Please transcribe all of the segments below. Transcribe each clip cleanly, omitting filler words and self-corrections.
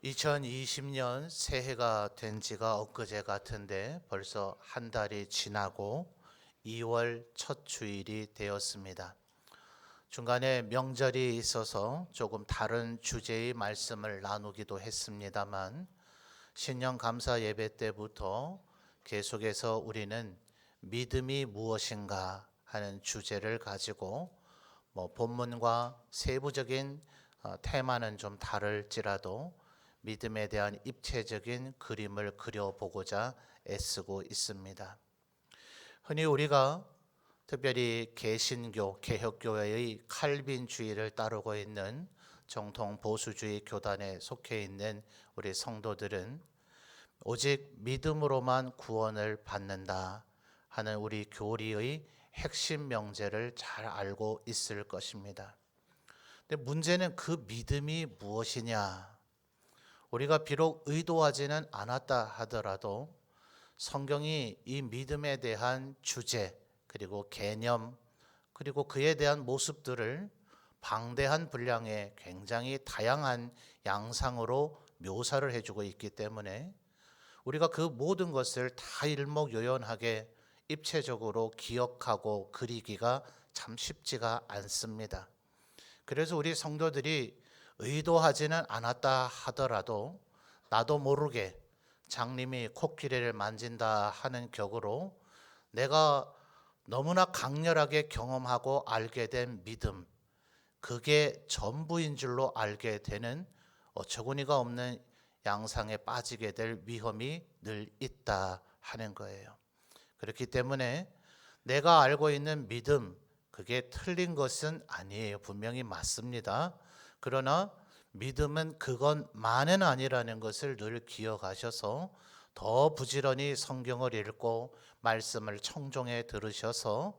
2020년 새해가 된 지가 엊그제 같은데 벌써 한 달이 지나고 2월 첫 주일이 되었습니다. 중간에 명절이 있어서 조금 다른 주제의 말씀을 나누기도 했습니다만 신년 감사 예배 때부터 계속해서 우리는 믿음이 무엇인가 하는 주제를 가지고 본문과 세부적인 테마는 좀 다를지라도 믿음에 대한 입체적인 그림을 그려보고자 애쓰고 있습니다. 흔히 우리가 특별히 개신교, 개혁교회의 칼빈주의를 따르고 있는 정통 보수주의 교단에 속해 있는 우리 성도들은 오직 믿음으로만 구원을 받는다 하는 우리 교리의 핵심 명제를 잘 알고 있을 것입니다. 근데 문제는 그 믿음이 무엇이냐? 우리가 비록 의도하지는 않았다 하더라도 성경이 이 믿음에 대한 주제 그리고 개념 그리고 그에 대한 모습들을 방대한 분량의 굉장히 다양한 양상으로 묘사를 해주고 있기 때문에 우리가 그 모든 것을 다 일목요연하게 입체적으로 기억하고 그리기가 참 쉽지가 않습니다. 그래서 우리 성도들이 의도하지는 않았다 하더라도 나도 모르게 장님이 코끼리를 만진다 하는 격으로 내가 너무나 강렬하게 경험하고 알게 된 믿음, 그게 전부인 줄로 알게 되는 어처구니가 없는 양상에 빠지게 될 위험이 늘 있다 하는 거예요. 그렇기 때문에 내가 알고 있는 믿음, 그게 틀린 것은 아니에요. 분명히 맞습니다. 그러나 믿음은 그것만은 아니라는 것을 늘 기억하셔서 더 부지런히 성경을 읽고 말씀을 청종해 들으셔서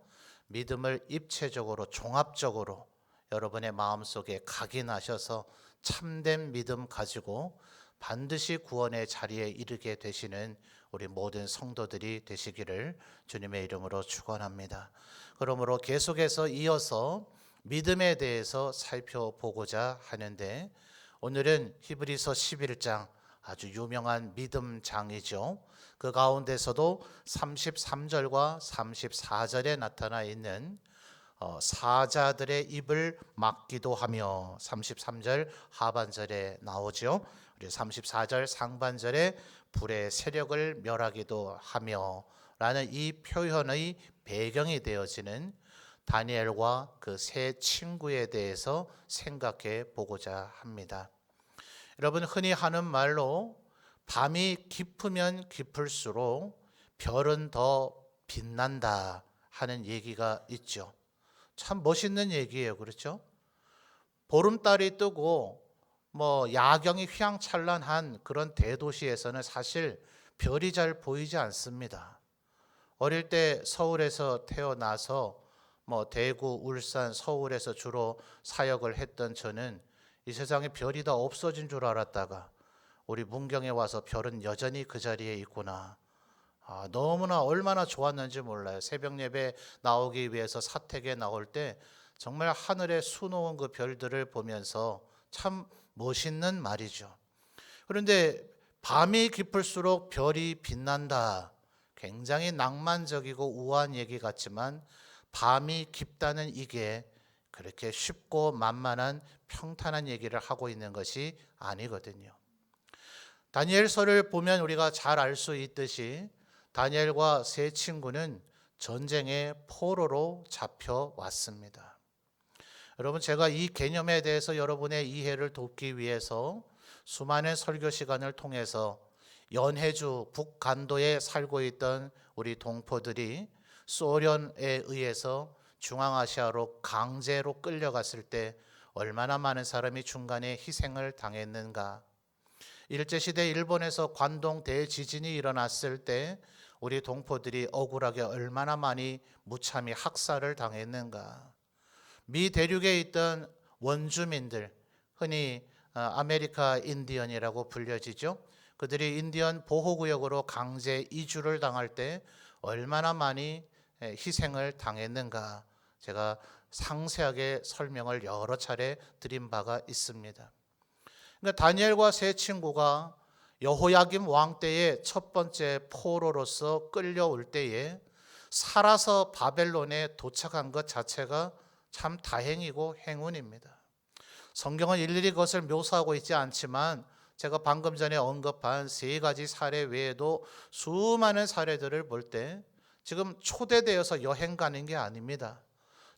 믿음을 입체적으로 종합적으로 여러분의 마음속에 각인하셔서 참된 믿음 가지고 반드시 구원의 자리에 이르게 되시는 우리 모든 성도들이 되시기를 주님의 이름으로 축원합니다. 그러므로 계속해서 이어서 믿음에 대해서 살펴보고자 하는데 오늘은 히브리서 11장 아주 유명한 믿음장이죠. 그 가운데서도 33절과 34절에 나타나 있는 사자들의 입을 막기도 하며 33절 하반절에 나오죠. 우리 34절 상반절에 불의 세력을 멸하기도 하며 라는 이 표현의 배경이 되어지는 다니엘과 그 세 친구에 대해서 생각해 보고자 합니다. 여러분 흔히 하는 말로 밤이 깊으면 깊을수록 별은 더 빛난다 하는 얘기가 있죠. 참 멋있는 얘기예요. 그렇죠? 보름달이 뜨고 야경이 휘황찬란한 그런 대도시에서는 사실 별이 잘 보이지 않습니다. 어릴 때 서울에서 태어나서 대구, 울산, 서울에서 주로 사역을 했던 저는 이 세상에 별이 다 없어진 줄 알았다가 우리 문경에 와서 별은 여전히 그 자리에 있구나. 너무나 얼마나 좋았는지 몰라요. 새벽 예배 나오기 위해서 사택에 나올 때 정말 하늘에 수놓은 그 별들을 보면서 참 멋있는 말이죠. 그런데 밤이 깊을수록 별이 빛난다. 굉장히 낭만적이고 우아한 얘기 같지만 밤이 깊다는 이게 그렇게 쉽고 만만한 평탄한 얘기를 하고 있는 것이 아니거든요. 다니엘서를 보면 우리가 잘 알 수 있듯이 다니엘과 세 친구는 전쟁의 포로로 잡혀왔습니다. 여러분 제가 이 개념에 대해서 여러분의 이해를 돕기 위해서 수많은 설교 시간을 통해서 연해주 북간도에 살고 있던 우리 동포들이 소련에 의해서 중앙아시아로 강제로 끌려갔을 때 얼마나 많은 사람이 중간에 희생을 당했는가. 일제시대 일본에서 관동 대지진이 일어났을 때 우리 동포들이 억울하게 얼마나 많이 무참히 학살을 당했는가. 미 대륙에 있던 원주민들, 흔히 아메리카 인디언이라고 불려지죠. 그들이 인디언 보호구역으로 강제 이주를 당할 때 얼마나 많이 희생을 당했는가. 제가 상세하게 설명을 여러 차례 드린 바가 있습니다. 그러니까 다니엘과 세 친구가 여호야김 왕 때의 첫 번째 포로로서 끌려올 때에 살아서 바벨론에 도착한 것 자체가 참 다행이고 행운입니다. 성경은 일일이 그것을 묘사하고 있지 않지만 제가 방금 전에 언급한 세 가지 사례 외에도 수많은 사례들을 볼 때 지금 초대되어서 여행 가는 게 아닙니다.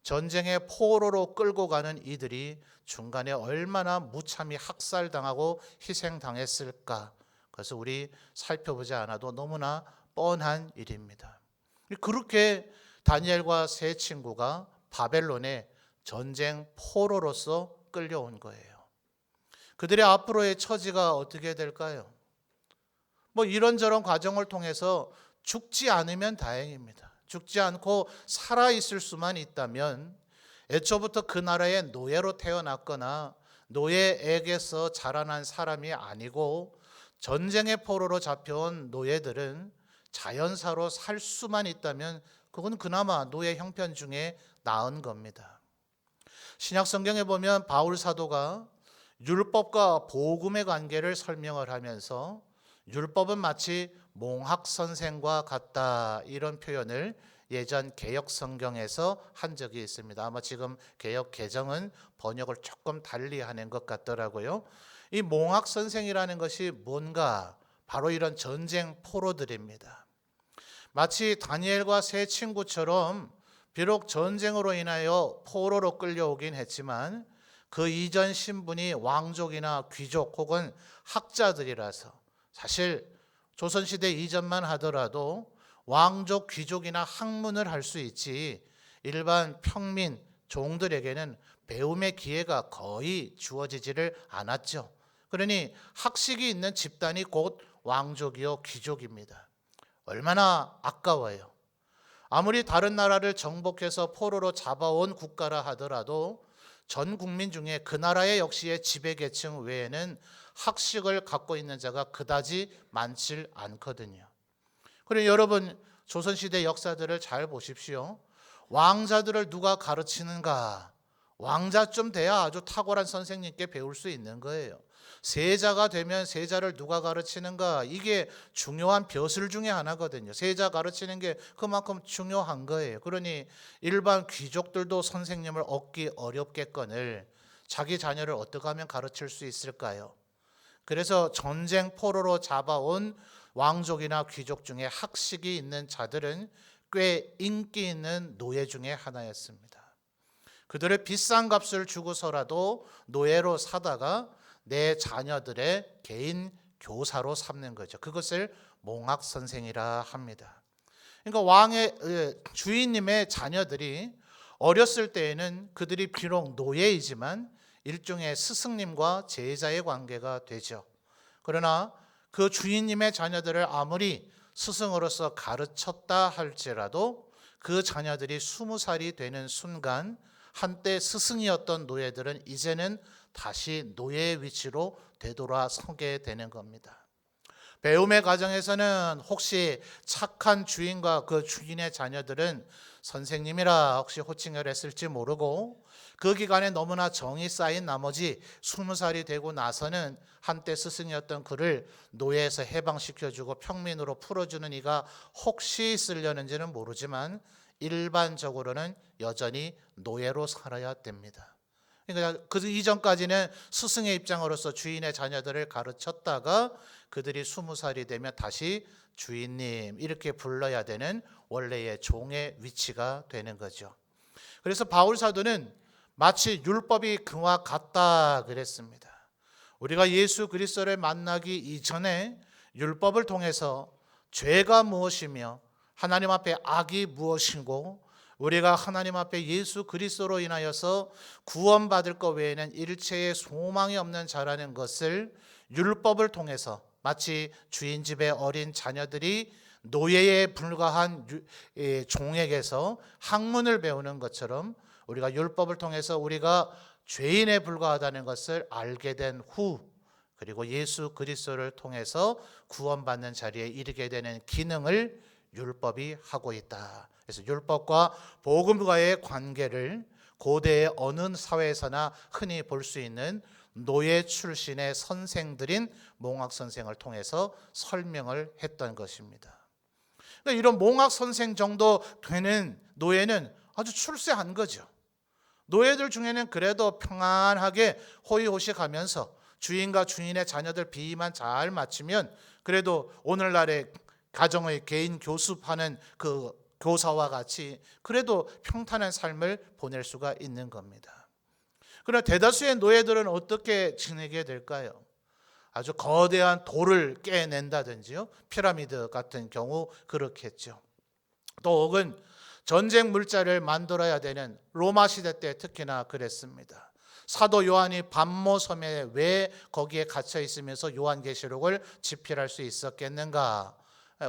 전쟁의 포로로 끌고 가는 이들이 중간에 얼마나 무참히 학살당하고 희생당했을까. 그래서 우리 살펴보지 않아도 너무나 뻔한 일입니다. 그렇게 다니엘과 세 친구가 바벨론에 전쟁 포로로서 끌려온 거예요. 그들의 앞으로의 처지가 어떻게 될까요? 이런저런 과정을 통해서 죽지 않으면 다행입니다. 죽지 않고 살아있을 수만 있다면 애초부터 그 나라의 노예로 태어났거나 노예에게서 자라난 사람이 아니고 전쟁의 포로로 잡혀온 노예들은 자연사로 살 수만 있다면 그건 그나마 노예 형편 중에 나은 겁니다. 신약 성경에 보면 바울 사도가 율법과 복음의 관계를 설명을 하면서 율법은 마치 몽학 선생과 같다 이런 표현을 예전 개역 성경에서 한 적이 있습니다. 아마 지금 개역 개정은 번역을 조금 달리 하는 것 같더라고요. 이 몽학 선생이라는 것이 뭔가 바로 이런 전쟁 포로들입니다. 마치 다니엘과 세 친구처럼 비록 전쟁으로 인하여 포로로 끌려오긴 했지만 그 이전 신분이 왕족이나 귀족 혹은 학자들이라서 사실 조선시대 이전만 하더라도 왕족, 귀족이나 학문을 할 수 있지 일반 평민, 종들에게는 배움의 기회가 거의 주어지지를 않았죠. 그러니 학식이 있는 집단이 곧 왕족이요 귀족입니다. 얼마나 아까워요. 아무리 다른 나라를 정복해서 포로로 잡아온 국가라 하더라도 전 국민 중에 그 나라의 역시의 지배계층 외에는 학식을 갖고 있는 자가 그다지 많지 않거든요. 그리고 여러분 조선시대 역사들을 잘 보십시오. 왕자들을 누가 가르치는가? 왕자 좀 돼야 아주 탁월한 선생님께 배울 수 있는 거예요. 세자가 되면 세자를 누가 가르치는가? 이게 중요한 벼슬 중에 하나거든요. 세자 가르치는 게 그만큼 중요한 거예요. 그러니 일반 귀족들도 선생님을 얻기 어렵겠거늘 자기 자녀를 어떻게 하면 가르칠 수 있을까요? 그래서 전쟁 포로로 잡아온 왕족이나 귀족 중에 학식이 있는 자들은 꽤 인기 있는 노예 중에 하나였습니다. 그들의 비싼 값을 주고서라도 노예로 사다가 내 자녀들의 개인 교사로 삼는 거죠. 그것을 몽학 선생이라 합니다. 그러니까 왕의 주인님의 자녀들이 어렸을 때에는 그들이 비록 노예이지만 일종의 스승님과 제자의 관계가 되죠. 그러나 그 주인님의 자녀들을 아무리 스승으로서 가르쳤다 할지라도 그 자녀들이 20살이 되는 순간 한때 스승이었던 노예들은 이제는 다시 노예의 위치로 되돌아서게 되는 겁니다. 배움의 과정에서는 혹시 착한 주인과 그 주인의 자녀들은 선생님이라 혹시 호칭을 했을지 모르고 그 기간에 너무나 정이 쌓인 나머지 20살이 되고 나서는 한때 스승이었던 그를 노예에서 해방시켜주고 평민으로 풀어주는 이가 혹시 있으려는지는 모르지만 일반적으로는 여전히 노예로 살아야 됩니다. 그러니까 그 이전까지는 스승의 입장으로서 주인의 자녀들을 가르쳤다가 그들이 20살이 되면 다시 주인님 이렇게 불러야 되는 원래의 종의 위치가 되는 거죠. 그래서 바울 사도는 마치 율법이 그와 같다 그랬습니다. 우리가 예수 그리스도를 만나기 이전에 율법을 통해서 죄가 무엇이며 하나님 앞에 악이 무엇이고 우리가 하나님 앞에 예수 그리스도로 인하여서 구원받을 것 외에는 일체의 소망이 없는 자라는 것을 율법을 통해서 마치 주인 집의 어린 자녀들이 노예에 불과한 종에게서 학문을 배우는 것처럼 우리가 율법을 통해서 우리가 죄인에 불과하다는 것을 알게 된 후 그리고 예수 그리스도를 통해서 구원받는 자리에 이르게 되는 기능을 율법이 하고 있다. 그래서 율법과 복음과의 관계를 고대의 어느 사회에서나 흔히 볼 수 있는 노예 출신의 선생들인 몽학 선생을 통해서 설명을 했던 것입니다. 그러니까 이런 몽학 선생 정도 되는 노예는 아주 출세한 거죠. 노예들 중에는 그래도 평안하게 호의호식하면서 주인과 주인의 자녀들 비위만 잘 맞추면 그래도 오늘날의 가정의 개인 교습하는 그 교사와 같이 그래도 평탄한 삶을 보낼 수가 있는 겁니다. 그러나 대다수의 노예들은 어떻게 지내게 될까요? 아주 거대한 돌을 깨낸다든지요, 피라미드 같은 경우 그렇겠죠. 또 혹은 전쟁 물자를 만들어야 되는 로마 시대 때 특히나 그랬습니다. 사도 요한이 반모섬에 왜 거기에 갇혀 있으면서 요한계시록을 집필할 수 있었겠는가?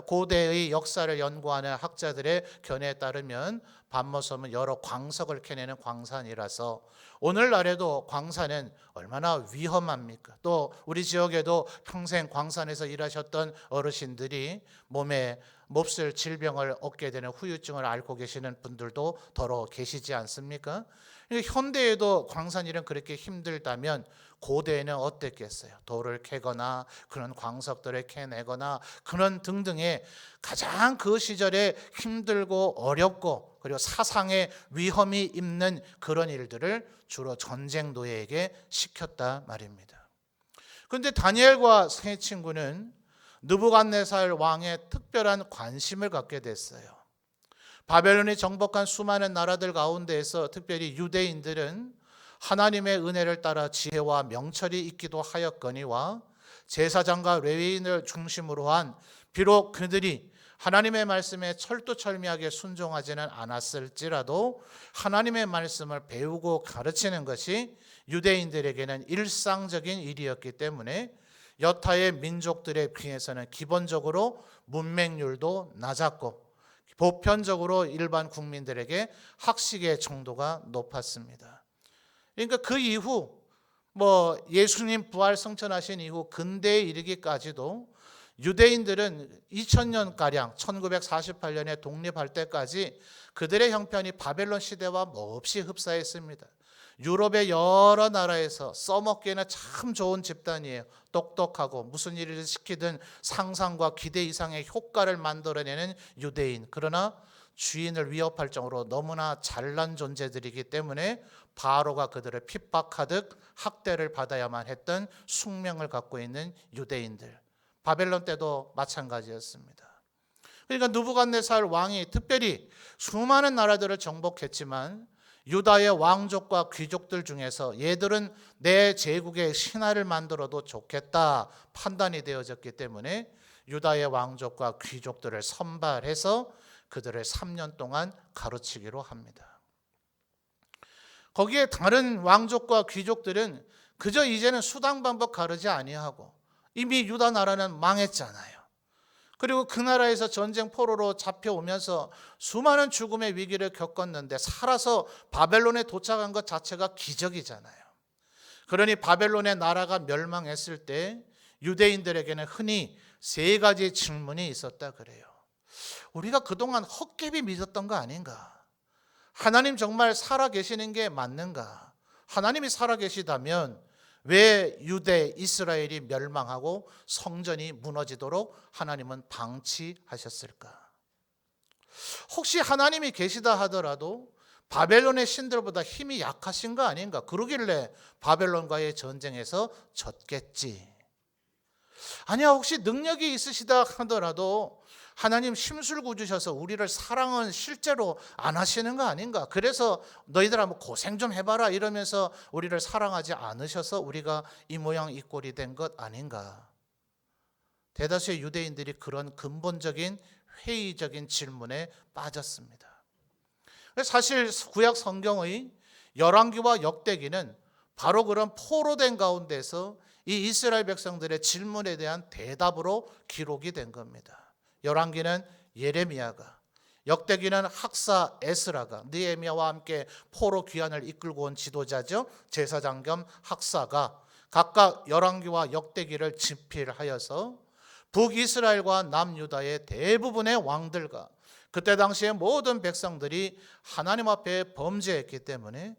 고대의 역사를 연구하는 학자들의 견해에 따르면 반모섬은 여러 광석을 캐내는 광산이라서 오늘날에도 광산은 얼마나 위험합니까? 또 우리 지역에도 평생 광산에서 일하셨던 어르신들이 몸에 몹쓸 질병을 얻게 되는 후유증을 앓고 계시는 분들도 더러 계시지 않습니까? 현대에도 광산일은 그렇게 힘들다면 고대에는 어땠겠어요? 돌을 캐거나 그런 광석들을 캐내거나 그런 등등의 가장 그 시절에 힘들고 어렵고 그리고 사상의 위험이 있는 그런 일들을 주로 전쟁 노예에게 시켰다 말입니다. 그런데 다니엘과 세 친구는 느부갓네살 왕의 특별한 관심을 갖게 됐어요. 바벨론이 정복한 수많은 나라들 가운데에서 특별히 유대인들은 하나님의 은혜를 따라 지혜와 명철이 있기도 하였거니와 제사장과 레위인을 중심으로 한 비록 그들이 하나님의 말씀에 철두철미하게 순종하지는 않았을지라도 하나님의 말씀을 배우고 가르치는 것이 유대인들에게는 일상적인 일이었기 때문에 여타의 민족들에 비해서는 기본적으로 문맹률도 낮았고 보편적으로 일반 국민들에게 학식의 정도가 높았습니다. 그러니까 그 이후 예수님 부활 성천하신 이후 근대에 이르기까지도 유대인들은 2000년가량 1948년에 독립할 때까지 그들의 형편이 바벨론 시대와 몹시 흡사했습니다. 유럽의 여러 나라에서 써먹기에는 참 좋은 집단이에요. 똑똑하고 무슨 일을 시키든 상상과 기대 이상의 효과를 만들어내는 유대인. 그러나 주인을 위협할 정도로 너무나 잘난 존재들이기 때문에 바로가 그들을 핍박하듯 학대를 받아야만 했던 숙명을 갖고 있는 유대인들. 바벨론 때도 마찬가지였습니다. 그러니까 느부갓네살 왕이 특별히 수많은 나라들을 정복했지만 유다의 왕족과 귀족들 중에서 얘들은 내 제국의 신하를 만들어도 좋겠다 판단이 되어졌기 때문에 유다의 왕족과 귀족들을 선발해서 그들을 3년 동안 가르치기로 합니다. 거기에 다른 왕족과 귀족들은 그저 이제는 수당방법 가르지 아니하고 이미 유다 나라는 망했잖아요. 그리고 그 나라에서 전쟁 포로로 잡혀오면서 수많은 죽음의 위기를 겪었는데 살아서 바벨론에 도착한 것 자체가 기적이잖아요. 그러니 바벨론의 나라가 멸망했을 때 유대인들에게는 흔히 세 가지 질문이 있었다 그래요. 우리가 그동안 헛개비 믿었던 거 아닌가? 하나님 정말 살아계시는 게 맞는가? 하나님이 살아계시다면 왜 유대 이스라엘이 멸망하고 성전이 무너지도록 하나님은 방치하셨을까? 혹시 하나님이 계시다 하더라도 바벨론의 신들보다 힘이 약하신 거 아닌가? 그러길래 바벨론과의 전쟁에서 졌겠지. 아니야, 혹시 능력이 있으시다 하더라도 하나님 심술구 주셔서 우리를 사랑은 실제로 안 하시는 거 아닌가? 그래서 너희들 한번 고생 좀 해봐라 이러면서 우리를 사랑하지 않으셔서 우리가 이 모양 이 꼴이 된 것 아닌가? 대다수의 유대인들이 그런 근본적인 회의적인 질문에 빠졌습니다. 사실 구약 성경의 열왕기와 역대기는 바로 그런 포로된 가운데서 이 이스라엘 백성들의 질문에 대한 대답으로 기록이 된 겁니다. 열왕기는 예레미야가, 역대기는 학사 에스라가, 느헤미야와 함께 포로 귀환을 이끌고 온 지도자죠. 제사장 겸 학사가 각각 열왕기와 역대기를 집필하여서 북이스라엘과 남유다의 대부분의 왕들과 그때 당시에 모든 백성들이 하나님 앞에 범죄했기 때문에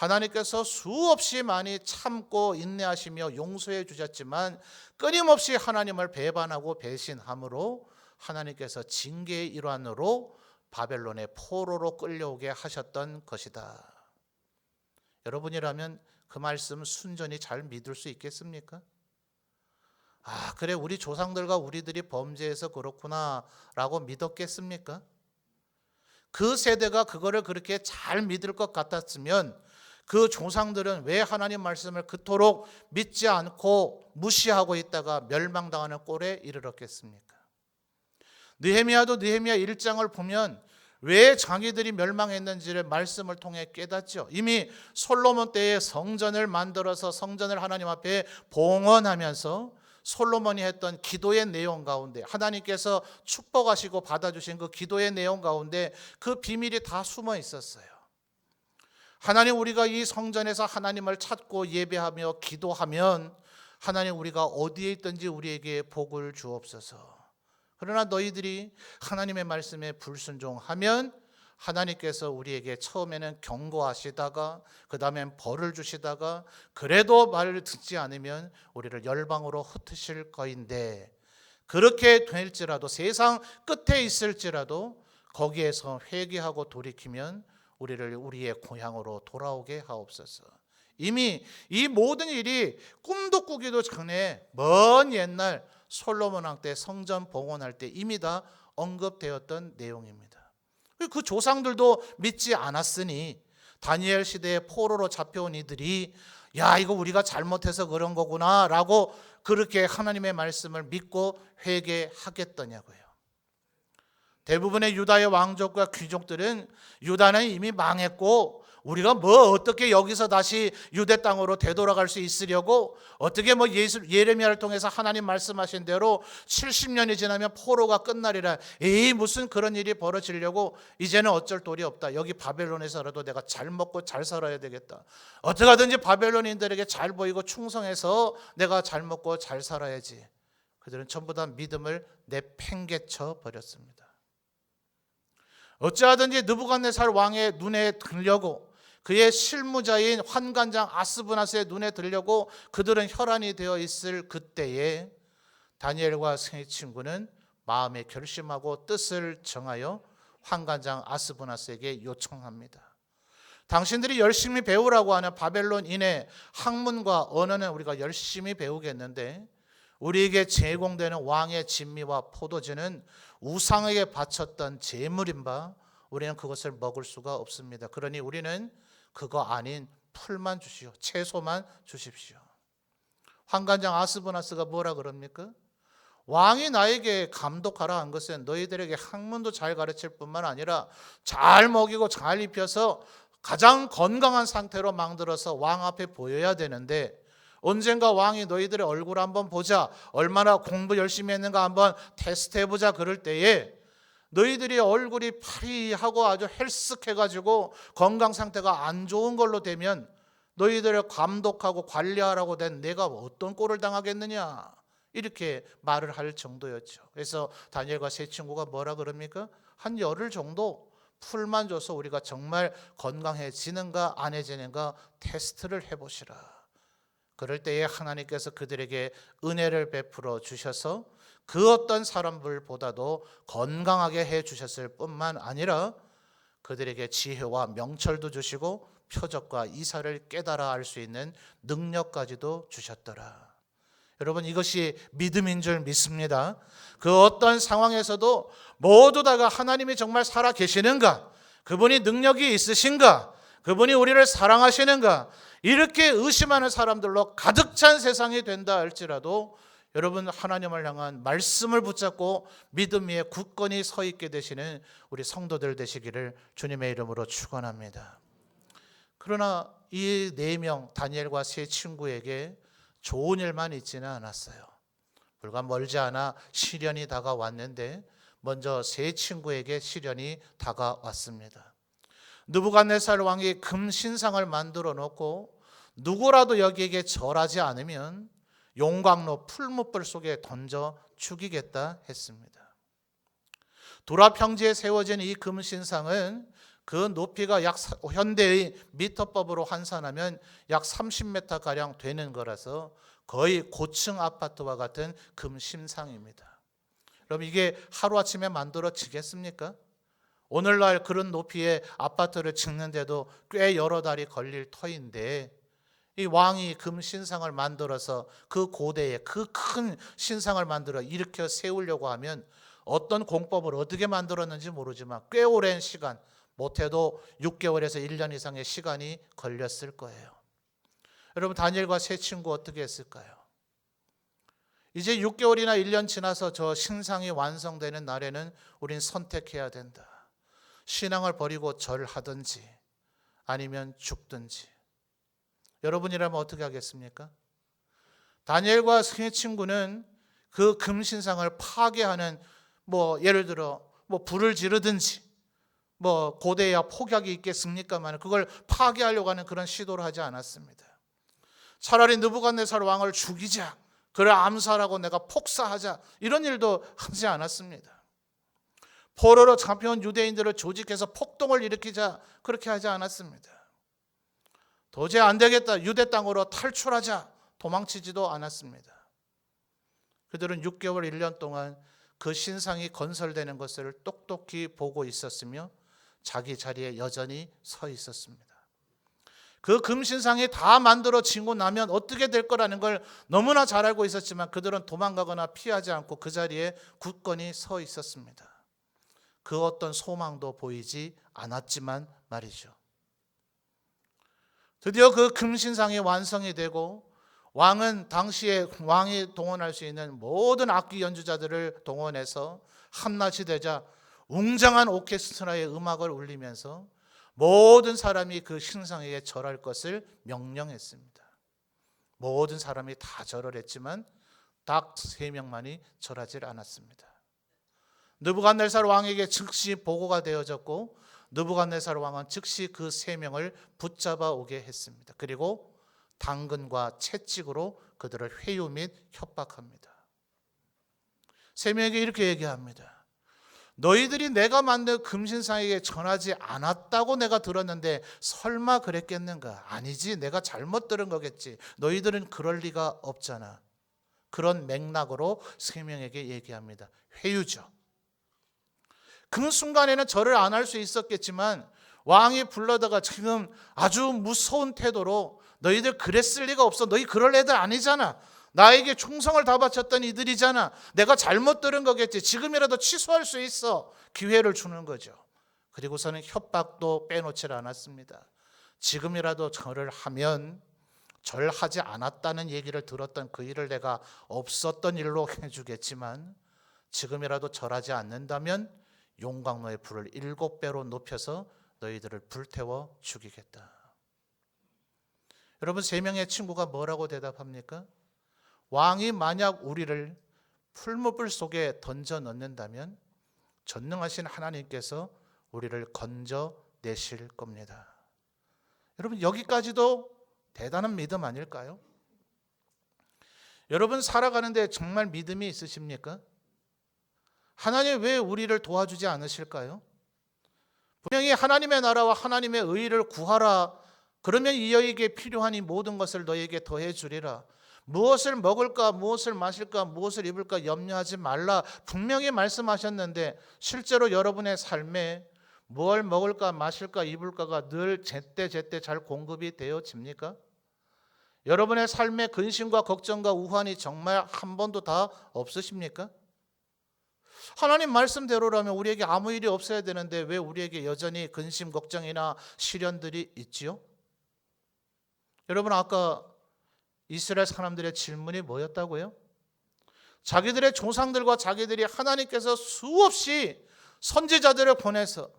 하나님께서 수없이 많이 참고 인내하시며 용서해 주셨지만 끊임없이 하나님을 배반하고 배신함으로 하나님께서 징계의 일환으로 바벨론의 포로로 끌려오게 하셨던 것이다. 여러분이라면 그 말씀 순전히 잘 믿을 수 있겠습니까? 아, 그래, 우리 조상들과 우리들이 범죄해서 그렇구나 라고 믿었겠습니까? 그 세대가 그거를 그렇게 잘 믿을 것 같았으면 그 조상들은 왜 하나님 말씀을 그토록 믿지 않고 무시하고 있다가 멸망당하는 꼴에 이르렀겠습니까? 느헤미야도 느헤미야 1장을 보면 왜 자기들이 멸망했는지를 말씀을 통해 깨닫죠. 이미 솔로몬 때에 성전을 만들어서 성전을 하나님 앞에 봉헌하면서 솔로몬이 했던 기도의 내용 가운데, 하나님께서 축복하시고 받아주신 그 기도의 내용 가운데 그 비밀이 다 숨어 있었어요. 하나님, 우리가 이 성전에서 하나님을 찾고 예배하며 기도하면 하나님, 우리가 어디에 있든지 우리에게 복을 주옵소서. 그러나 너희들이 하나님의 말씀에 불순종하면 하나님께서 우리에게 처음에는 경고하시다가 그 다음엔 벌을 주시다가 그래도 말을 듣지 않으면 우리를 열방으로 흩으실 거인데, 그렇게 될지라도 세상 끝에 있을지라도 거기에서 회개하고 돌이키면 우리를 우리의 고향으로 돌아오게 하옵소서. 이미 이 모든 일이 꿈도 꾸기도 전에 먼 옛날 솔로몬 왕 때 성전 봉헌할 때 이미 다 언급되었던 내용입니다. 그 조상들도 믿지 않았으니 다니엘 시대에 포로로 잡혀온 이들이 야, 이거 우리가 잘못해서 그런 거구나 라고 그렇게 하나님의 말씀을 믿고 회개하겠더냐고요. 대부분의 유다의 왕족과 귀족들은 유다는 이미 망했고 우리가 뭐 어떻게 여기서 다시 유대 땅으로 되돌아갈 수 있으려고, 어떻게 뭐 예레미야를 통해서 하나님 말씀하신 대로 70년이 지나면 포로가 끝나리라, 에이 무슨 그런 일이 벌어지려고, 이제는 어쩔 도리 없다, 여기 바벨론에서라도 내가 잘 먹고 잘 살아야 되겠다, 어떻게 하든지 바벨론인들에게 잘 보이고 충성해서 내가 잘 먹고 잘 살아야지. 그들은 전부 다 믿음을 내팽개쳐 버렸습니다. 어찌하든지 느부갓네살 왕의 눈에 들려고, 그의 실무자인 환관장 아스브나스의 눈에 들려고 그들은 혈안이 되어 있을 그때에 다니엘과 세 친구는 마음에 결심하고 뜻을 정하여 환관장 아스브나스에게 요청합니다. 당신들이 열심히 배우라고 하는 바벨론인의 학문과 언어는 우리가 열심히 배우겠는데 우리에게 제공되는 왕의 진미와 포도주는 우상에게 바쳤던 제물인 바 우리는 그것을 먹을 수가 없습니다. 그러니 우리는 그거 아닌 풀만 주시오, 채소만 주십시오. 환관장 아스브나스가 뭐라 그럽니까? 왕이 나에게 감독하라 한 것은 너희들에게 학문도 잘 가르칠 뿐만 아니라 잘 먹이고 잘 입혀서 가장 건강한 상태로 만들어서 왕 앞에 보여야 되는데, 언젠가 왕이 너희들의 얼굴 한번 보자, 얼마나 공부 열심히 했는가 한번 테스트해보자 그럴 때에 너희들이 얼굴이 파리하고 아주 헬쓱해가지고 건강 상태가 안 좋은 걸로 되면 너희들을 감독하고 관리하라고 된 내가 어떤 꼴을 당하겠느냐, 이렇게 말을 할 정도였죠. 그래서 다니엘과 세 친구가 뭐라 그럽니까? 한 열흘 정도 풀만 줘서 우리가 정말 건강해지는가 안 해지는가 테스트를 해보시라. 그럴 때에 하나님께서 그들에게 은혜를 베풀어 주셔서 그 어떤 사람들보다도 건강하게 해 주셨을 뿐만 아니라 그들에게 지혜와 명철도 주시고 표적과 이사를 깨달아 알 수 있는 능력까지도 주셨더라. 여러분, 이것이 믿음인 줄 믿습니다. 그 어떤 상황에서도 모두 다가 하나님이 정말 살아 계시는가, 그분이 능력이 있으신가, 그분이 우리를 사랑하시는가, 이렇게 의심하는 사람들로 가득 찬 세상이 된다 할지라도 여러분, 하나님을 향한 말씀을 붙잡고 믿음 위에 굳건히 서 있게 되시는 우리 성도들 되시기를 주님의 이름으로 축원합니다. 그러나 이 4명 다니엘과 세 친구에게 좋은 일만 있지는 않았어요. 불과 멀지 않아 시련이 다가왔는데 먼저 세 친구에게 시련이 다가왔습니다. 느부갓네살 왕이 금 신상을 만들어 놓고 누구라도 여기에게 절하지 않으면 용광로 풀무불 속에 던져 죽이겠다 했습니다. 두라 평지에 세워진 이 금 신상은 그 높이가 현대의 미터법으로 환산하면 약 30m가량 되는 거라서 거의 고층 아파트와 같은 금심상입니다. 그럼 이게 하루아침에 만들어지겠습니까? 오늘날 그런 높이의 아파트를 짓는데도 꽤 여러 달이 걸릴 터인데, 이 왕이 금신상을 만들어서 그 고대에 그 큰 신상을 만들어 일으켜 세우려고 하면 어떤 공법을 어떻게 만들었는지 모르지만 꽤 오랜 시간, 못해도 6개월에서 1년 이상의 시간이 걸렸을 거예요. 여러분, 다니엘과 세 친구 어떻게 했을까요? 이제 6개월이나 1년 지나서 저 신상이 완성되는 날에는 우린 선택해야 된다. 신앙을 버리고 절하든지 아니면 죽든지. 여러분이라면 어떻게 하겠습니까? 다니엘과 세 친구는 그 금신상을 파괴하는, 예를 들어 불을 지르든지, 고대야 폭약이 있겠습니까만 그걸 파괴하려고 하는 그런 시도를 하지 않았습니다. 차라리 느부갓네살 왕을 죽이자, 그를 암살하고 내가 폭사하자, 이런 일도 하지 않았습니다. 포로로 잡혀온 유대인들을 조직해서 폭동을 일으키자, 그렇게 하지 않았습니다. 도저히 안 되겠다, 유대 땅으로 탈출하자, 도망치지도 않았습니다. 그들은 6개월 1년 동안 그 신상이 건설되는 것을 똑똑히 보고 있었으며 자기 자리에 여전히 서 있었습니다. 그 금신상이 다 만들어지고 나면 어떻게 될 거라는 걸 너무나 잘 알고 있었지만 그들은 도망가거나 피하지 않고 그 자리에 굳건히 서 있었습니다. 그 어떤 소망도 보이지 않았지만 말이죠. 드디어 그 금신상이 완성이 되고 왕은 당시에 왕이 동원할 수 있는 모든 악기 연주자들을 동원해서 한낮이 되자 웅장한 오케스트라의 음악을 울리면서 모든 사람이 그 신상에게 절할 것을 명령했습니다. 모든 사람이 다 절을 했지만 딱 3명만이 절하지 않았습니다. 느부갓네살 왕에게 즉시 보고가 되어졌고 느부갓네살 왕은 즉시 그 3명을 붙잡아 오게 했습니다. 그리고 당근과 채찍으로 그들을 회유 및 협박합니다. 3명에게 이렇게 얘기합니다. 너희들이 내가 만든 금신상에게 전하지 않았다고 내가 들었는데 설마 그랬겠는가? 아니지, 내가 잘못 들은 거겠지. 너희들은 그럴 리가 없잖아. 그런 맥락으로 3명에게 얘기합니다. 회유죠. 그 순간에는 절을 안 할 수 있었겠지만 왕이 불러다가 지금 아주 무서운 태도로 너희들 그랬을 리가 없어. 너희 그럴 애들 아니잖아. 나에게 충성을 다 바쳤던 이들이잖아. 내가 잘못 들은 거겠지. 지금이라도 취소할 수 있어. 기회를 주는 거죠. 그리고서는 협박도 빼놓지 않았습니다. 지금이라도 절을 하면 절하지 않았다는 얘기를 들었던 그 일을 내가 없었던 일로 해주겠지만 지금이라도 절하지 않는다면 용광로의 불을 7배로 높여서 너희들을 불태워 죽이겠다. 여러분, 3명의 친구가 뭐라고 대답합니까? 왕이 만약 우리를 풀무불 속에 던져 넣는다면 전능하신 하나님께서 우리를 건져내실 겁니다. 여러분, 여기까지도 대단한 믿음 아닐까요? 여러분, 살아가는데 정말 믿음이 있으십니까? 하나님 왜 우리를 도와주지 않으실까요? 분명히 하나님의 나라와 하나님의 의를 구하라. 그러면 너희에게 필요한 이 모든 것을 너희에게 더해 주리라. 무엇을 먹을까, 무엇을 마실까, 무엇을 입을까 염려하지 말라. 분명히 말씀하셨는데 실제로 여러분의 삶에 뭘 먹을까, 마실까, 입을까가 늘 제때제때 잘 공급이 되어집니까? 여러분의 삶에 근심과 걱정과 우환이 정말 한 번도 다 없으십니까? 하나님 말씀대로라면 우리에게 아무 일이 없어야 되는데 왜 우리에게 여전히 근심, 걱정이나 시련들이 있지요? 여러분, 아까 이스라엘 사람들의 질문이 뭐였다고요? 자기들의 조상들과 자기들이 하나님께서 수없이 선지자들을 보내서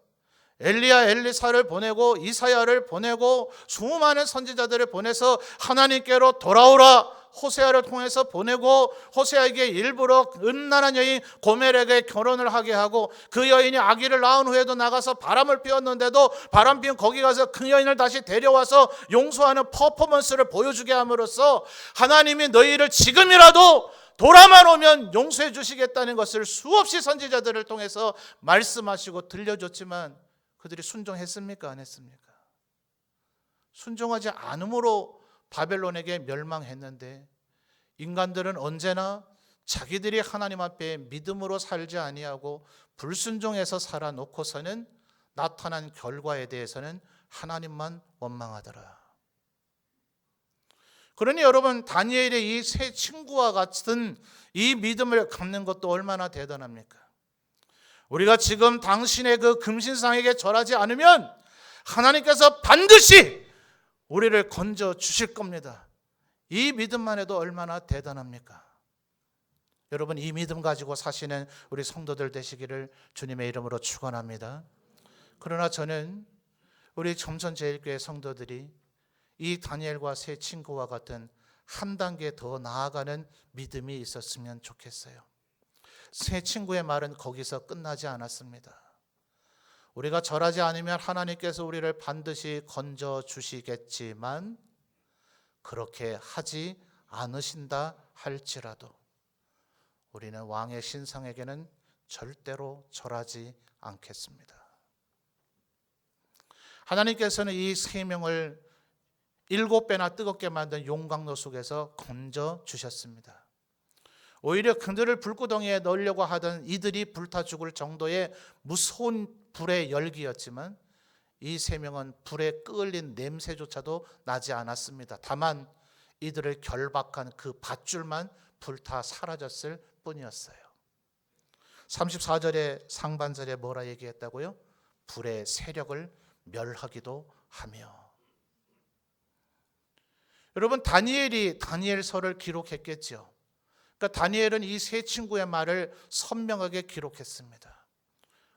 엘리야, 엘리사를 보내고 이사야를 보내고 수많은 선지자들을 보내서 하나님께로 돌아오라 호세아를 통해서 보내고 호세아에게 일부러 음란한 여인 고멜에게 결혼을 하게 하고 그 여인이 아기를 낳은 후에도 나가서 바람을 피웠는데도 바람 피운 거기 가서 그 여인을 다시 데려와서 용서하는 퍼포먼스를 보여주게 함으로써 하나님이 너희를 지금이라도 돌아만 오면 용서해 주시겠다는 것을 수없이 선지자들을 통해서 말씀하시고 들려줬지만 그들이 순종했습니까? 안 했습니까? 순종하지 않음으로 바벨론에게 멸망했는데, 인간들은 언제나 자기들이 하나님 앞에 믿음으로 살지 아니하고 불순종해서 살아놓고서는 나타난 결과에 대해서는 하나님만 원망하더라. 그러니 여러분, 다니엘의 이 세 친구와 같은 이 믿음을 갖는 것도 얼마나 대단합니까? 우리가 지금 당신의 그 금신상에게 절하지 않으면 하나님께서 반드시 우리를 건져 주실 겁니다. 이 믿음만 해도 얼마나 대단합니까? 여러분, 이 믿음 가지고 사시는 우리 성도들 되시기를 주님의 이름으로 축원합니다. 그러나 저는 우리 점선제일교회 성도들이 이 다니엘과 세 친구와 같은 한 단계 더 나아가는 믿음이 있었으면 좋겠어요. 세 친구의 말은 거기서 끝나지 않았습니다. 우리가 절하지 않으면 하나님께서 우리를 반드시 건져 주시겠지만 그렇게 하지 않으신다 할지라도 우리는 왕의 신상에게는 절대로 절하지 않겠습니다. 하나님께서는 이 세 명을 7배나 뜨겁게 만든 용광로 속에서 건져 주셨습니다. 오히려 그들을 불구덩이에 넣으려고 하던 이들이 불타 죽을 정도의 무서운 불의 열기였지만 이 세 명은 불에 끌린 냄새조차도 나지 않았습니다. 다만 이들을 결박한 그 밧줄만 불타 사라졌을 뿐이었어요. 34절의 상반절에 뭐라 얘기했다고요? 불의 세력을 멸하기도 하며. 여러분, 다니엘이 다니엘서를 기록했겠죠. 그러니까 다니엘은 이 세 친구의 말을 선명하게 기록했습니다.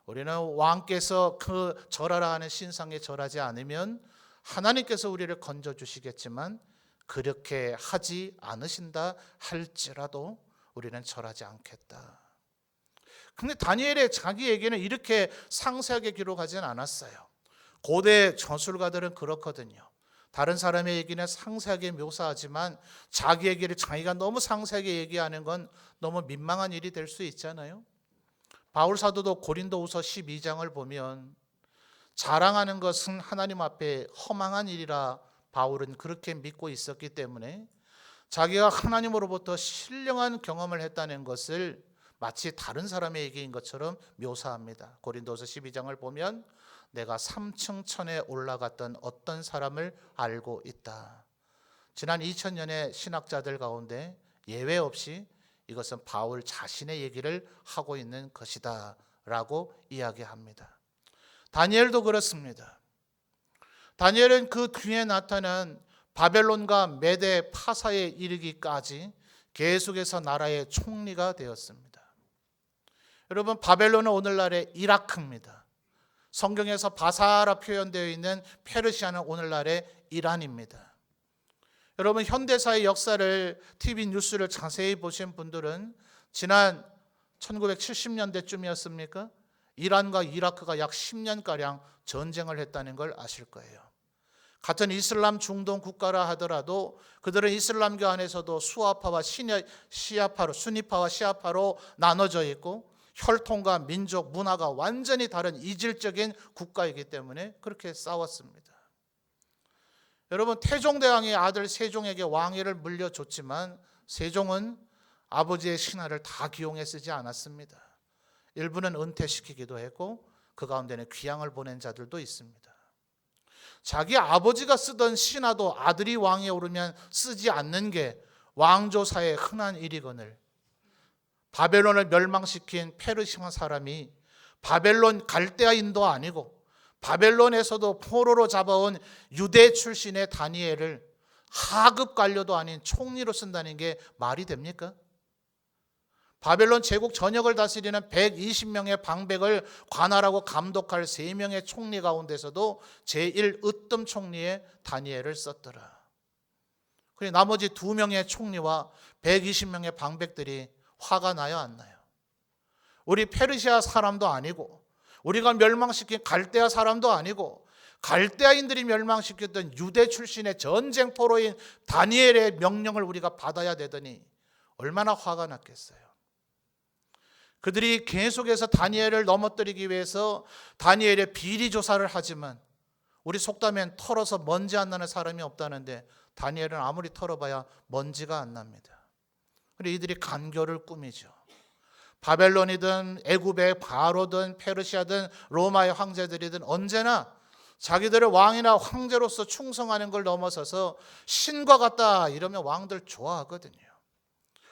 우리는 왕께서 그 절하라 하는 신상에 절하지 않으면 하나님께서 우리를 건져 주시겠지만 그렇게 하지 않으신다 할지라도 우리는 절하지 않겠다. 근데 다니엘의 자기 얘기는 이렇게 상세하게 기록하지는 않았어요. 고대 저술가들은 그렇거든요. 다른 사람의 얘기는 상세하게 묘사하지만 자기 얘기를 자기가 너무 상세하게 얘기하는 건 너무 민망한 일이 될 수 있잖아요. 바울 사도도 고린도후서 12장을 보면 자랑하는 것은 하나님 앞에 허망한 일이라 바울은 그렇게 믿고 있었기 때문에 자기가 하나님으로부터 신령한 경험을 했다는 것을 마치 다른 사람의 얘기인 것처럼 묘사합니다. 고린도후서 12장을 보면 내가 3층 천에 올라갔던 어떤 사람을 알고 있다. 지난 2000년의 신학자들 가운데 예외 없이 이것은 바울 자신의 얘기를 하고 있는 것이다 라고 이야기합니다. 다니엘도 그렇습니다. 다니엘은 그 뒤에 나타난 바벨론과 메대 파사에 이르기까지 계속해서 나라의 총리가 되었습니다. 여러분, 바벨론은 오늘날의 이라크입니다. 성경에서 바사라 표현되어 있는 페르시아는 오늘날의 이란입니다. 여러분, 현대사의 역사를 TV 뉴스를 자세히 보신 분들은 지난 1970년대쯤이었습니까? 이란과 이라크가 약 10년가량 전쟁을 했다는 걸 아실 거예요. 같은 이슬람 중동 국가라 하더라도 그들은 이슬람교 안에서도 수아파와 시아파로, 수니파와 시아파로 나눠져 있고 혈통과 민족, 문화가 완전히 다른 이질적인 국가이기 때문에 그렇게 싸웠습니다. 여러분, 태종대왕이 아들 세종에게 왕위를 물려줬지만 세종은 아버지의 신하를 다 기용해 쓰지 않았습니다. 일부는 은퇴시키기도 했고 그 가운데는 귀향을 보낸 자들도 있습니다. 자기 아버지가 쓰던 신하도 아들이 왕에 오르면 쓰지 않는 게 왕조사의 흔한 일이거늘 바벨론을 멸망시킨 페르시아 사람이 바벨론 갈대아인도 아니고 바벨론에서도 포로로 잡아온 유대 출신의 다니엘을 하급 관료도 아닌 총리로 쓴다는 게 말이 됩니까? 바벨론 제국 전역을 다스리는 120명의 방백을 관할하고 감독할 3명의 총리 가운데서도 제1으뜸 총리의 다니엘을 썼더라. 그리고 나머지 2명의 총리와 120명의 방백들이 화가 나요, 안 나요? 우리 페르시아 사람도 아니고 우리가 멸망시킨 갈대아 사람도 아니고 갈대아인들이 멸망시켰던 유대 출신의 전쟁 포로인 다니엘의 명령을 우리가 받아야 되더니 얼마나 화가 났겠어요. 그들이 계속해서 다니엘을 넘어뜨리기 위해서 다니엘의 비리 조사를 하지만 우리 속담엔 털어서 먼지 안 나는 사람이 없다는데 다니엘은 아무리 털어봐야 먼지가 안 납니다. 그리고 이들이 간교를 꾸미죠. 바벨론이든 애굽의 바로든 페르시아든 로마의 황제들이든 언제나 자기들의 왕이나 황제로서 충성하는 걸 넘어서서 신과 같다 이러면 왕들 좋아하거든요.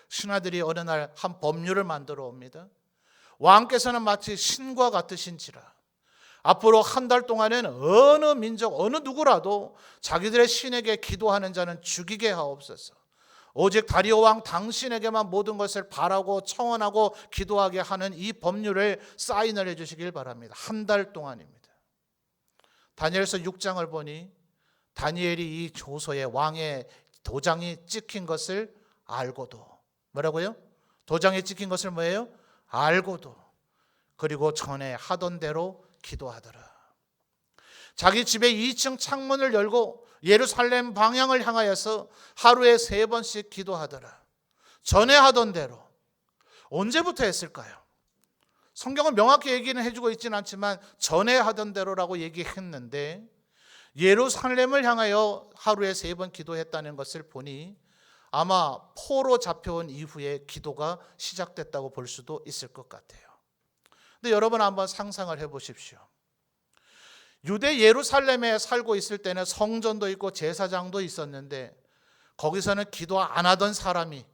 신하들이 어느 날 한 법률을 만들어 옵니다. 왕께서는 마치 신과 같으신지라 앞으로 한 달 동안은 어느 민족 어느 누구라도 자기들의 신에게 기도하는 자는 죽이게 하옵소서. 오직 다리오 왕 당신에게만 모든 것을 바라고 청원하고 기도하게 하는 이 법률을 사인을 해주시길 바랍니다. 한 달 동안입니다. 다니엘서 6장을 보니 다니엘이 이 조서에 왕의 도장이 찍힌 것을 알고도 뭐라고요? 도장이 찍힌 것을 뭐예요? 알고도 그리고 전에 하던 대로 기도하더라. 자기 집의 2층 창문을 열고 예루살렘 방향을 향하여서 하루에 3번씩 기도하더라. 전에 하던 대로. 언제부터 했을까요? 성경은 명확히 얘기는 해주고 있지는 않지만 전에 하던 대로라고 얘기했는데 예루살렘을 향하여 하루에 3번 기도했다는 것을 보니 아마 포로 잡혀온 이후에 기도가 시작됐다고 볼 수도 있을 것 같아요. 근데 여러분 한번 상상을 해보십시오. 유대 예루살렘에 살고 있을 때는 성전도 있고 제사장도 있었는데 거기서는 기도 안 하던 사람이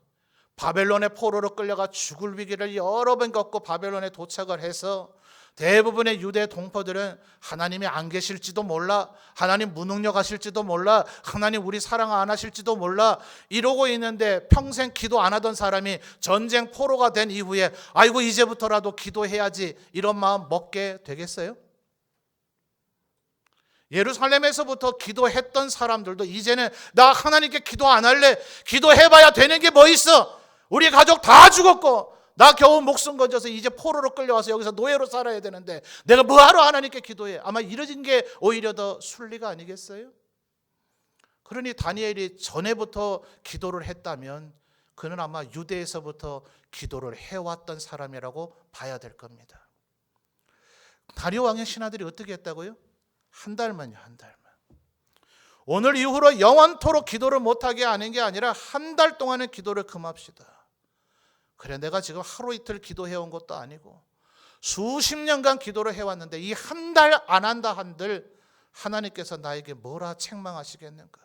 바벨론의 포로로 끌려가 죽을 위기를 여러 번 겪고 바벨론에 도착을 해서 대부분의 유대 동포들은 하나님이 안 계실지도 몰라, 하나님 무능력하실지도 몰라, 하나님 우리 사랑 안 하실지도 몰라 이러고 있는데 평생 기도 안 하던 사람이 전쟁 포로가 된 이후에 아이고 이제부터라도 기도해야지 이런 마음 먹게 되겠어요? 예루살렘에서부터 기도했던 사람들도 이제는 나 하나님께 기도 안 할래, 기도해봐야 되는 게 뭐 있어, 우리 가족 다 죽었고 나 겨우 목숨 건져서 이제 포로로 끌려와서 여기서 노예로 살아야 되는데 내가 뭐하러 하나님께 기도해. 아마 이러진 게 오히려 더 순리가 아니겠어요? 그러니 다니엘이 전에부터 기도를 했다면 그는 아마 유대에서부터 기도를 해왔던 사람이라고 봐야 될 겁니다. 다리오 왕의 신하들이 어떻게 했다고요? 한 달만요, 한 달만. 오늘 이후로 영원토록 기도를 못하게 하는 게 아니라 한 달 동안은 기도를 금합시다. 그래 내가 지금 하루 이틀 기도해온 것도 아니고 수십 년간 기도를 해왔는데 이 한 달 안 한다 한들 하나님께서 나에게 뭐라 책망하시겠는가.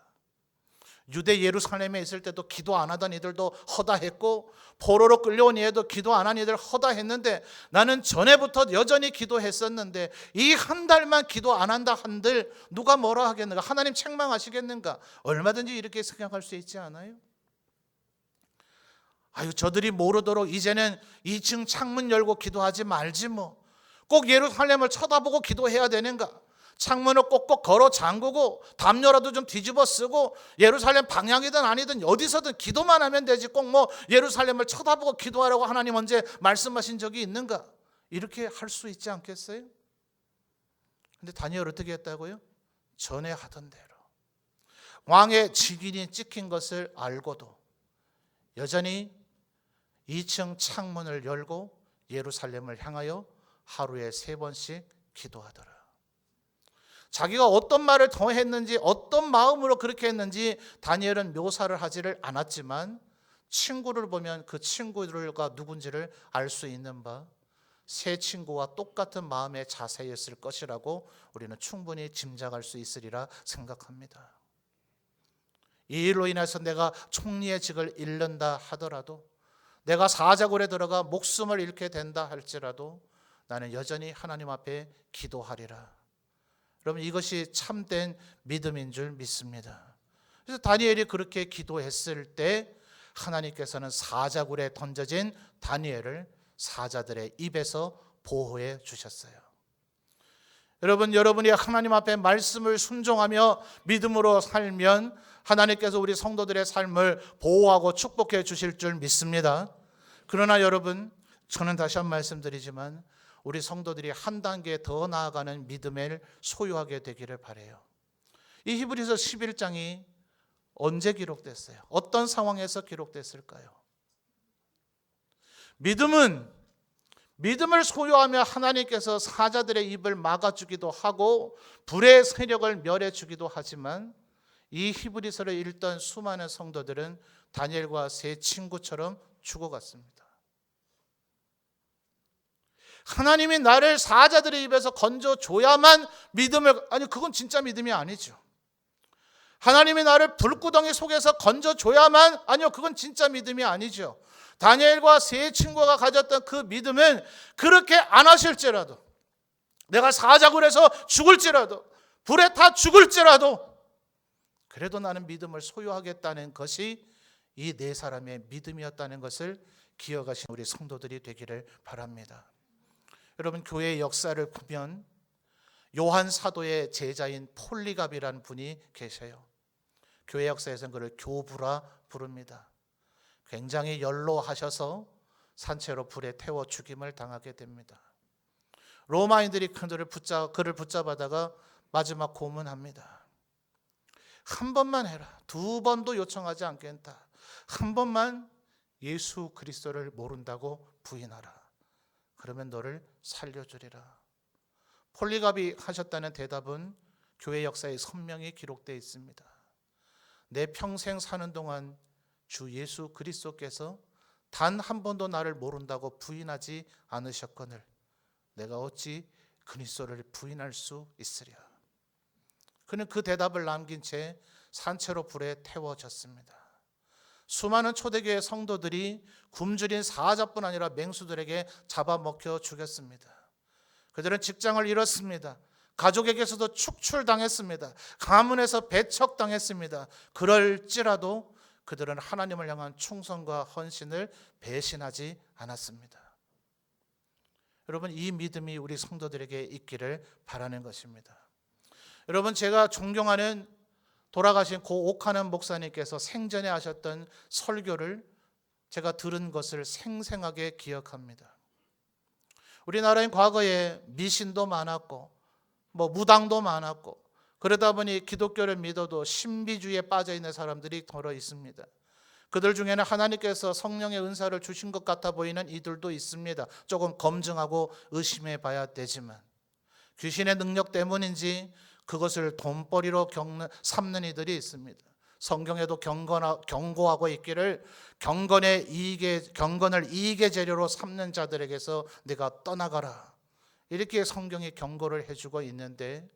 유대 예루살렘에 있을 때도 기도 안 하던 이들도 허다했고 포로로 끌려온 이에도 기도 안 한 이들 허다했는데 나는 전에부터 여전히 기도했었는데 이 한 달만 기도 안 한다 한들 누가 뭐라 하겠는가, 하나님 책망하시겠는가. 얼마든지 이렇게 생각할 수 있지 않아요? 아유 저들이 모르도록 이제는 2층 창문 열고 기도하지 말지 뭐. 꼭 예루살렘을 쳐다보고 기도해야 되는가. 창문을 꼭꼭 걸어 잠그고 담요라도 좀 뒤집어 쓰고 예루살렘 방향이든 아니든 어디서든 기도만 하면 되지 꼭 뭐 예루살렘을 쳐다보고 기도하라고 하나님 언제 말씀하신 적이 있는가. 이렇게 할 수 있지 않겠어요? 근데 다니엘 어떻게 했다고요? 전에 하던 대로 왕의 직인이 찍힌 것을 알고도 여전히 2층 창문을 열고 예루살렘을 향하여 하루에 3번씩 기도하더라. 자기가 어떤 말을 더 했는지 어떤 마음으로 그렇게 했는지 다니엘은 묘사를 하지를 않았지만 친구를 보면 그 친구들과 누군지를 알 수 있는 바 새 친구와 똑같은 마음의 자세였을 것이라고 우리는 충분히 짐작할 수 있으리라 생각합니다. 이 일로 인해서 내가 총리의 직을 잃는다 하더라도 내가 사자굴에 들어가 목숨을 잃게 된다 할지라도 나는 여전히 하나님 앞에 기도하리라. 여러분 이것이 참된 믿음인 줄 믿습니다. 그래서 다니엘이 그렇게 기도했을 때 하나님께서는 사자굴에 던져진 다니엘을 사자들의 입에서 보호해 주셨어요. 여러분이 하나님 앞에 말씀을 순종하며 믿음으로 살면 하나님께서 우리 성도들의 삶을 보호하고 축복해 주실 줄 믿습니다. 그러나 여러분 저는 다시 한 번 말씀드리지만 우리 성도들이 한 단계 더 나아가는 믿음을 소유하게 되기를 바라요. 이 히브리서 11장이 언제 기록됐어요? 어떤 상황에서 기록됐을까요? 믿음은 믿음을 소유하며 하나님께서 사자들의 입을 막아주기도 하고 불의 세력을 멸해주기도 하지만 이 히브리서를 읽던 수많은 성도들은 다니엘과 세 친구처럼 죽어갔습니다. 하나님이 나를 사자들의 입에서 건져줘야만 믿음을, 아니 그건 진짜 믿음이 아니죠. 하나님이 나를 불구덩이 속에서 건져줘야만, 아니요 그건 진짜 믿음이 아니죠. 다니엘과 세 친구가 가졌던 그 믿음은 그렇게 안 하실지라도, 내가 사자굴에서 죽을지라도, 불에 타 죽을지라도 그래도 나는 믿음을 소유하겠다는 것이 이 네 사람의 믿음이었다는 것을 기억하신 우리 성도들이 되기를 바랍니다. 여러분, 교회의 역사를 보면 요한 사도의 제자인 폴리갑이라는 분이 계셔요. 교회 역사에서는 그를 교부라 부릅니다. 굉장히 연로하셔서 산채로 불에 태워 죽임을 당하게 됩니다. 로마인들이 그를 붙잡아다가 마지막 고문합니다. 한 번만 해라. 두 번도 요청하지 않겠다. 한 번만 예수 그리스도를 모른다고 부인하라. 그러면 너를 살려주리라. 폴리갑이 하셨다는 대답은 교회 역사에 선명히 기록되어 있습니다. 내 평생 사는 동안 주 예수 그리스도께서 단 한 번도 나를 모른다고 부인하지 않으셨거늘 내가 어찌 그리스도를 부인할 수 있으랴. 그는 그 대답을 남긴 채 산채로 불에 태워졌습니다. 수많은 초대교회 성도들이 굶주린 사자뿐 아니라 맹수들에게 잡아먹혀 죽였습니다. 그들은 직장을 잃었습니다. 가족에게서도 축출당했습니다. 가문에서 배척당했습니다. 그럴지라도 그들은 하나님을 향한 충성과 헌신을 배신하지 않았습니다. 여러분, 이 믿음이 우리 성도들에게 있기를 바라는 것입니다. 여러분, 제가 존경하는 돌아가신 고 옥하는 목사님께서 생전에 하셨던 설교를 제가 들은 것을 생생하게 기억합니다. 우리나라엔 과거에 미신도 많았고 무당도 많았고 그러다 보니 기독교를 믿어도 신비주의에 빠져 있는 사람들이 더러 있습니다. 그들 중에는 하나님께서 성령의 은사를 주신 것 같아 보이는 이들도 있습니다. 조금 검증하고 의심해 봐야 되지만 귀신의 능력 때문인지 그것을 돈벌이로 삼는 이들이 있습니다. 성경에도 경고하고 있기를 경건을 이익의 재료로 삼는 자들에게서 네가 떠나가라. 이렇게 성경이 경고를 해주고 있는데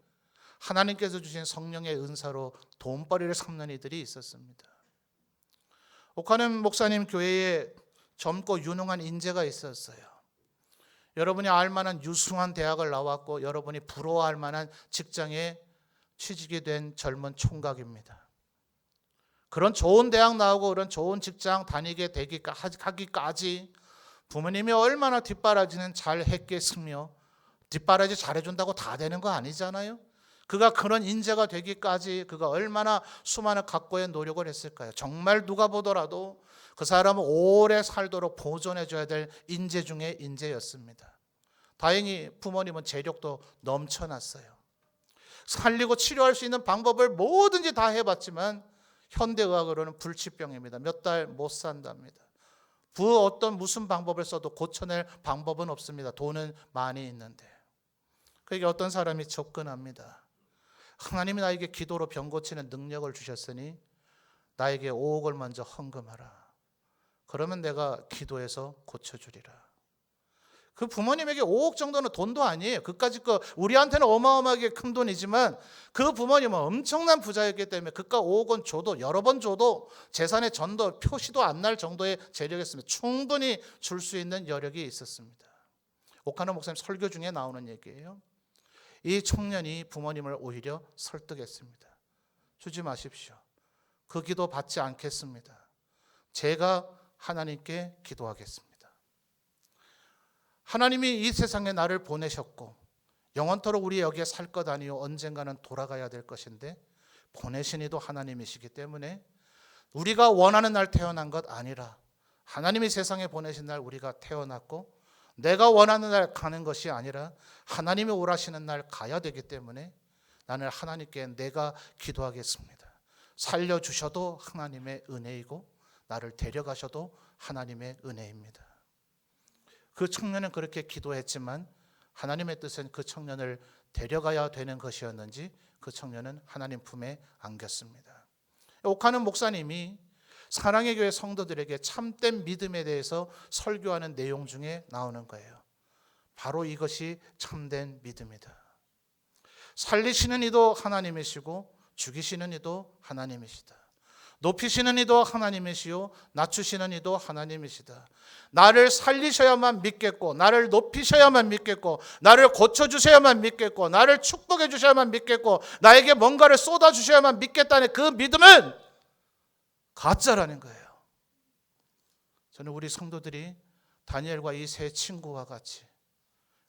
하나님께서 주신 성령의 은사로 돈벌이를 삼는 이들이 있었습니다. 옥하는 목사님 교회에 젊고 유능한 인재가 있었어요. 여러분이 알만한 유승한 대학을 나왔고 여러분이 부러워할 만한 직장에 취직이 된 젊은 총각입니다. 그런 좋은 대학 나오고 그런 좋은 직장 다니게 하기까지 부모님이 얼마나 뒷바라지는 잘 했겠으며 뒷바라지 잘해준다고 다 되는 거 아니잖아요. 그가 그런 인재가 되기까지 그가 얼마나 수많은 각고의 노력을 했을까요? 정말 누가 보더라도 그 사람은 오래 살도록 보존해줘야 될 인재 중에 인재였습니다. 다행히 부모님은 재력도 넘쳐났어요. 살리고 치료할 수 있는 방법을 뭐든지 다 해봤지만 현대의학으로는 불치병입니다. 몇 달 못 산답니다. 무슨 방법을 써도 고쳐낼 방법은 없습니다. 돈은 많이 있는데. 그에게 어떤 사람이 접근합니다. 하나님이 나에게 기도로 병 고치는 능력을 주셨으니 나에게 5억을 먼저 헌금하라. 그러면 내가 기도해서 고쳐주리라. 그 부모님에게 5억 정도는 돈도 아니에요. 그까짓 거 우리한테는 어마어마하게 큰 돈이지만 그 부모님은 엄청난 부자였기 때문에 그깟 5억은 줘도 여러 번 줘도 재산의 전도 표시도 안 날 정도의 재력이었습니다. 충분히 줄 수 있는 여력이 있었습니다. 옥하는 목사님 설교 중에 나오는 얘기예요. 이 청년이 부모님을 오히려 설득했습니다. 주지 마십시오. 그 기도 받지 않겠습니다. 제가 하나님께 기도하겠습니다. 하나님이 이 세상에 나를 보내셨고 영원토록 우리 여기에 살 것 아니요 언젠가는 돌아가야 될 것인데 보내신 이도 하나님이시기 때문에 우리가 원하는 날 태어난 것 아니라 하나님이 세상에 보내신 날 우리가 태어났고 내가 원하는 날 가는 것이 아니라 하나님이 오라시는 날 가야 되기 때문에 나는 하나님께 내가 기도하겠습니다. 살려주셔도 하나님의 은혜이고 나를 데려가셔도 하나님의 은혜입니다. 그 청년은 그렇게 기도했지만 하나님의 뜻은 그 청년을 데려가야 되는 것이었는지 그 청년은 하나님 품에 안겼습니다. 옥하는 목사님이 사랑의 교회 성도들에게 참된 믿음에 대해서 설교하는 내용 중에 나오는 거예요. 바로 이것이 참된 믿음이다. 살리시는 이도 하나님이시고 죽이시는 이도 하나님이시다. 높이시는 이도 하나님이시요 낮추시는 이도 하나님이시다. 나를 살리셔야만 믿겠고, 나를 높이셔야만 믿겠고, 나를 고쳐주셔야만 믿겠고, 나를 축복해 주셔야만 믿겠고, 나에게 뭔가를 쏟아주셔야만 믿겠다는 그 믿음은 가짜라는 거예요. 저는 우리 성도들이 다니엘과 이 세 친구와 같이,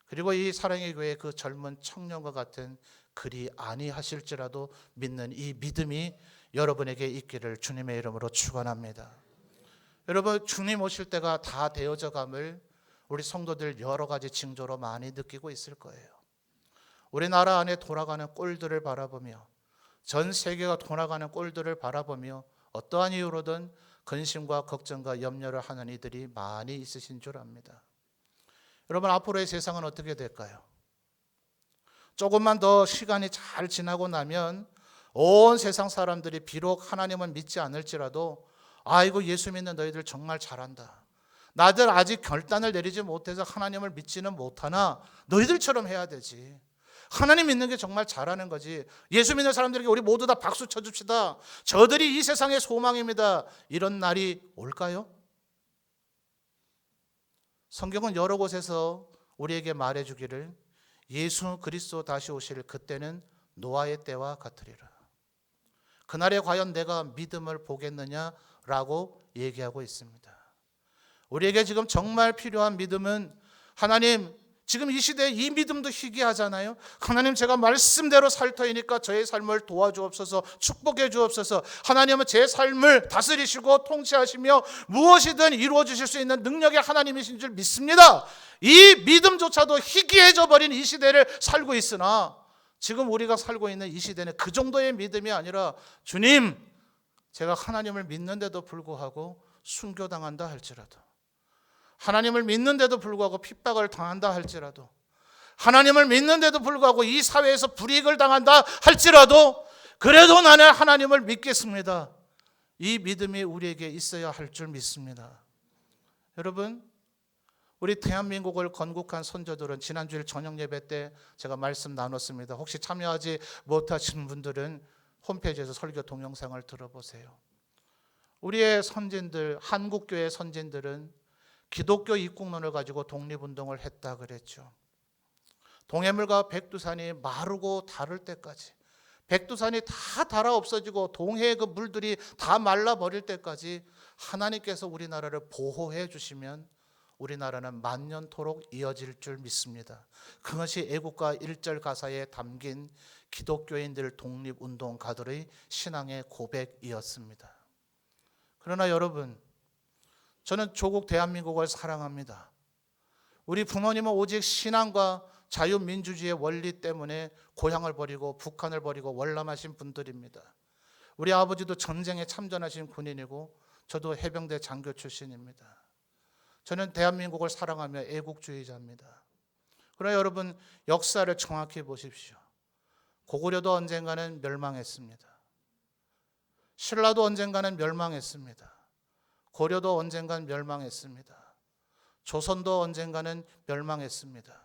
그리고 이 사랑의 교회의 그 젊은 청년과 같은 그리 아니하실지라도 믿는 이 믿음이 여러분에게 있기를 주님의 이름으로 축원합니다. 여러분, 주님 오실 때가 다 되어져 감을 우리 성도들 여러 가지 징조로 많이 느끼고 있을 거예요. 우리나라 안에 돌아가는 꼴들을 바라보며, 전 세계가 돌아가는 꼴들을 바라보며 어떠한 이유로든 근심과 걱정과 염려를 하는 이들이 많이 있으신 줄 압니다. 여러분, 앞으로의 세상은 어떻게 될까요? 조금만 더 시간이 잘 지나고 나면 온 세상 사람들이 비록 하나님을 믿지 않을지라도 아이고 예수 믿는 너희들 정말 잘한다. 나들 아직 결단을 내리지 못해서 하나님을 믿지는 못하나 너희들처럼 해야 되지. 하나님 믿는 게 정말 잘하는 거지. 예수 믿는 사람들에게 우리 모두 다 박수 쳐줍시다. 저들이 이 세상의 소망입니다. 이런 날이 올까요? 성경은 여러 곳에서 우리에게 말해주기를 예수 그리스도 다시 오실 그때는 노아의 때와 같으리라. 그날에 과연 내가 믿음을 보겠느냐라고 얘기하고 있습니다. 우리에게 지금 정말 필요한 믿음은 하나님, 지금 이 시대에 이 믿음도 희귀하잖아요. 하나님, 제가 말씀대로 살 터이니까 저의 삶을 도와주옵소서, 축복해 주옵소서. 하나님은 제 삶을 다스리시고 통치하시며 무엇이든 이루어 주실 수 있는 능력의 하나님이신 줄 믿습니다. 이 믿음조차도 희귀해져 버린 이 시대를 살고 있으나 지금 우리가 살고 있는 이 시대는 그 정도의 믿음이 아니라 주님, 제가 하나님을 믿는데도 불구하고 순교당한다 할지라도, 하나님을 믿는데도 불구하고 핍박을 당한다 할지라도, 하나님을 믿는데도 불구하고 이 사회에서 불이익을 당한다 할지라도 그래도 나는 하나님을 믿겠습니다. 이 믿음이 우리에게 있어야 할 줄 믿습니다. 여러분, 우리 대한민국을 건국한 선조들은 지난주일 저녁 예배 때 제가 말씀 나눴습니다. 혹시 참여하지 못하신 분들은 홈페이지에서 설교 동영상을 들어보세요. 우리의 선진들, 한국교회 선진들은 기독교 입국론을 가지고 독립운동을 했다 그랬죠. 동해물과 백두산이 마르고 닳을 때까지, 백두산이 다 닳아 없어지고 동해의 그 물들이 다 말라버릴 때까지 하나님께서 우리나라를 보호해 주시면 우리나라는 만년토록 이어질 줄 믿습니다. 그것이 애국가 1절 가사에 담긴 기독교인들 독립운동가들의 신앙의 고백이었습니다. 그러나 여러분, 저는 조국 대한민국을 사랑합니다. 우리 부모님은 오직 신앙과 자유민주주의의 원리 때문에 고향을 버리고 북한을 버리고 월남하신 분들입니다. 우리 아버지도 전쟁에 참전하신 군인이고 저도 해병대 장교 출신입니다. 저는 대한민국을 사랑하며 애국주의자입니다. 그러나 여러분, 역사를 정확히 보십시오. 고구려도 언젠가는 멸망했습니다. 신라도 언젠가는 멸망했습니다. 고려도 언젠가는 멸망했습니다. 조선도 언젠가는 멸망했습니다.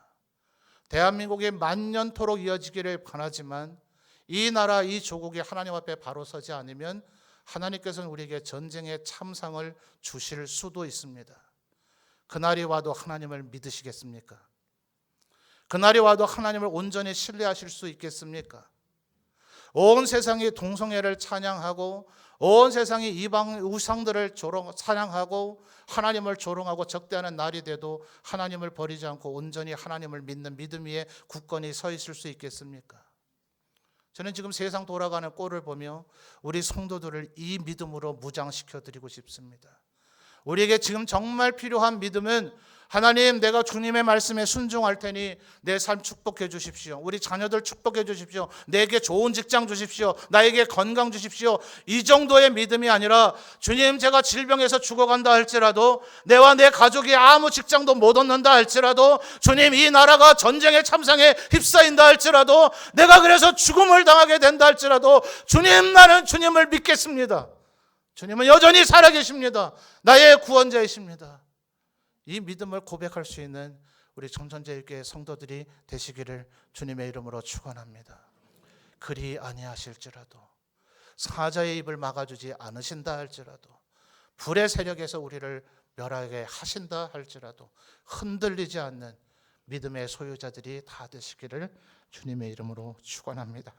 대한민국이 만년토록 이어지기를 바라지만 이 나라, 이 조국이 하나님 앞에 바로 서지 않으면 하나님께서는 우리에게 전쟁의 참상을 주실 수도 있습니다. 그날이 와도 하나님을 믿으시겠습니까? 그날이 와도 하나님을 온전히 신뢰하실 수 있겠습니까? 온 세상이 동성애를 찬양하고 온 세상이 이방 우상들을 찬양하고 하나님을 조롱하고 적대하는 날이 돼도 하나님을 버리지 않고 온전히 하나님을 믿는 믿음 위에 굳건히 서 있을 수 있겠습니까? 저는 지금 세상 돌아가는 꼴을 보며 우리 성도들을 이 믿음으로 무장시켜 드리고 싶습니다. 우리에게 지금 정말 필요한 믿음은 하나님, 내가 주님의 말씀에 순종할 테니 내 삶 축복해 주십시오. 우리 자녀들 축복해 주십시오. 내게 좋은 직장 주십시오. 나에게 건강 주십시오. 이 정도의 믿음이 아니라 주님, 제가 질병에서 죽어간다 할지라도, 내와 내 가족이 아무 직장도 못 얻는다 할지라도, 주님, 이 나라가 전쟁의 참상에 휩싸인다 할지라도, 내가 그래서 죽음을 당하게 된다 할지라도, 주님, 나는 주님을 믿겠습니다. 주님은 여전히 살아계십니다. 나의 구원자이십니다. 이 믿음을 고백할 수 있는 우리 청천제일교회 성도들이 되시기를 주님의 이름으로 축원합니다. 그리 아니하실지라도, 사자의 입을 막아주지 않으신다 할지라도, 불의 세력에서 우리를 멸하게 하신다 할지라도 흔들리지 않는 믿음의 소유자들이 다 되시기를 주님의 이름으로 축원합니다.